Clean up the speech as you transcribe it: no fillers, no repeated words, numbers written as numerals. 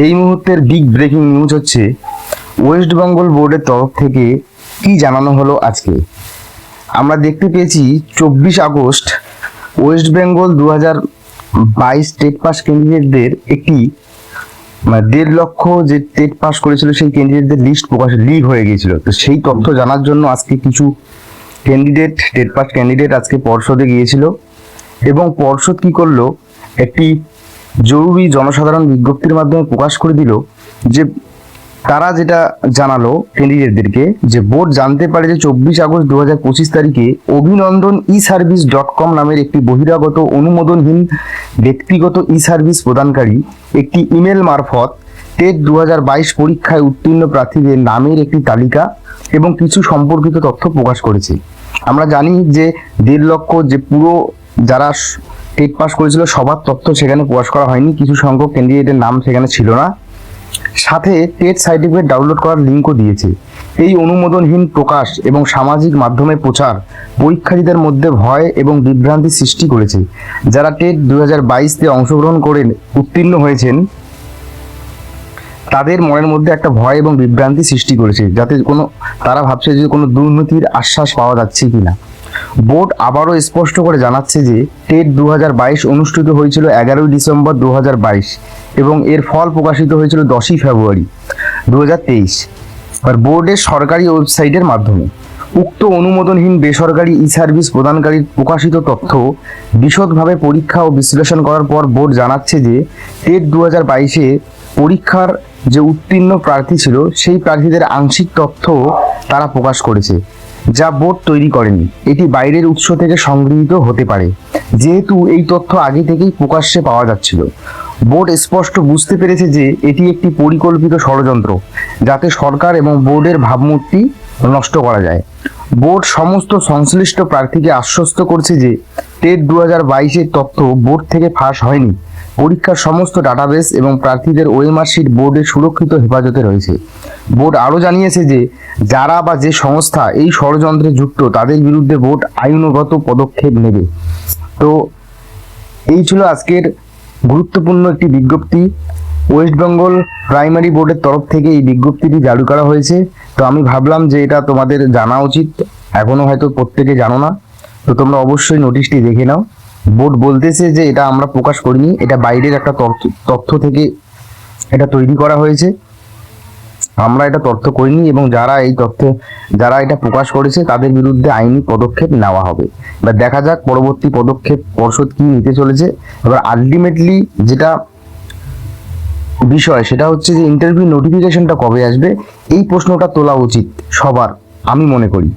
এই মুহূর্তের big breaking news হচ্ছে ওয়েস্ট বেঙ্গল বোর্ডের তরফ থেকে কি জানানো হলো আজকে। আমরা দেখতে পেয়েছি 24 August West Bengal 2022 TET pass ক্যান্ডিডেটদের একটি 1.5 লক্ষ যে টেট পাস করেছিল সেই ক্যান্ডিডেটদের লিস্ট লিক হয়ে গিয়েছিল। তো সেই তথ্য জানার জন্য আজকে কিছু টেট পাস ক্যান্ডিডেট আজকে পর্ষদে গিয়েছিল এবং পর্ষদ কি করলো, একটি জরুরি জনসাধারণ বিজ্ঞপ্তির মাধ্যমে প্রকাশ করে দিল যে তারা যেটা জানালো ক্যান্ডিডেটদেরকে যে বোর্ড জানতে পারে যে 24 আগস্ট 2025 তারিখে অভিনন্দন ই-সার্ভিস.com নামের একটি বহিরাগত অনুমোদনহীন ব্যক্তিগত ই-সার্ভিস প্রদানকারী একটি ইমেল মারফত টেট 2022 পরীক্ষায় উত্তীর্ণ প্রার্থীদের নামের একটি তালিকা এবং কিছু সম্পর্কিত তথ্য প্রকাশ করেছে। আমরা জানি যে 1.5 লক্ষ যে পুরো যারা টেট পাস করেছিল সবার তথ্য সেখানে প্রকাশ করা হয়নি, কিছু সংখ্যক ক্যান্ডিডেটের নাম সেখানে ছিল না, সাথে টেট সার্টিফিকেট ডাউনলোড করার লিঙ্কও দিয়েছে। এই অনুমোদনহীন প্রকাশ এবং সামাজিক মাধ্যমে প্রচার পরীক্ষার্থীদের মধ্যে ভয় এবং বিভ্রান্তি সৃষ্টি করেছে। যারা টেট 2022-তে অংশগ্রহণ করে উত্তীর্ণ হয়েছেন তাদের মনের মধ্যে একটা ভয় এবং বিভ্রান্তি সৃষ্টি করেছে, যাতে তারা ভাবছে যে কোনো দুর্নীতির আশ্বাস পাওয়া যাচ্ছে কিনা। বোর্ড আবারও স্পষ্ট করে জানাচ্ছে যে টেট 2022 অনুষ্ঠিত হয়েছিল 11 ডিসেম্বর 2022 এবং এর ফল প্রকাশিত হয়েছিল 10 ফেব্রুয়ারি 2023 আর বোর্ডের সরকারি ওয়েবসাইটের মাধ্যমে। উক্ত অনুমোদনহীন বেসরকারি ই সার্ভিস প্রদানকারীর প্রকাশিত তথ্য বিশদভাবে পরীক্ষা ও বিশ্লেষণ করার পর বোর্ড জানাচ্ছে যে টেট 2022-এ পরীক্ষার যে উত্তীর্ণ প্রার্থী ছিল সেই প্রার্থীদের আংশিক তথ্য তারা প্রকাশ করেছে, যা বোর্ড তৈরি করেনি। এটি বাইরের উৎস থেকে সংগৃহীত হতে পারে, যেহেতু এই তথ্য আগে থেকেই প্রকাশ্যে পাওয়া যাচ্ছিল। বোর্ড স্পষ্ট বুঝতে পেরেছে যে এটি একটি পরিকল্পিত ষড়যন্ত্র, যাতে সরকার এবং বোর্ডের ভাবমূর্তি নষ্ট করা যায়। বোর্ড সমস্ত সংশ্লিষ্ট প্রার্থীকে আশ্বস্ত করছে যে টেট 2022-এর তথ্য বোর্ড থেকে ফাঁস হয়নি। পরীক্ষার সমস্ত ডাটাবেস এবং প্রার্থীদের ওএমআর শিট বোর্ডের সুরক্ষিত হেফাজতে রয়েছে। বোর্ড আরও জানিয়েছে যে যারা বা যে সংস্থা এই ষড়যন্ত্রে যুক্ত তাদের বিরুদ্ধে বোর্ড আইনগত পদক্ষেপ নেবে। তো এই ছিল আজকের গুরুত্বপূর্ণ একটি বিজ্ঞপ্তি। ওয়েস্ট বেঙ্গল প্রাইমারি বোর্ডের তরফ থেকে এই বিজ্ঞপ্তিটি জারি করা হয়েছে। তো আমি ভাবলাম যে এটা তোমাদের জানা উচিত, এখনও হয়তো প্রত্যেকে জানো না, তো তোমরা অবশ্যই নোটিশটি দেখে নাও। বোর্ড বলতেছে যে এটা আমরা প্রকাশ করিনি, এটা বাইরের একটা তথ্য থেকে এটা তৈরি করা হয়েছে, আমরা এটা তথ্য করিনি এবং যারা এটা প্রকাশ করেছে তাদের বিরুদ্ধে আইনি পদক্ষেপ নেওয়া হবে। এবার দেখা যাক পরবর্তী পদক্ষেপ পর্ষদ কি নিতে চলেছে। এবার আলটিমেটলি যেটা বিষয় সেটা হচ্ছে যে ইন্টারভিউ নোটিফিকেশনটা কবে আসবে, এই প্রশ্নটা তোলা উচিত সবার, আমি মনে করি।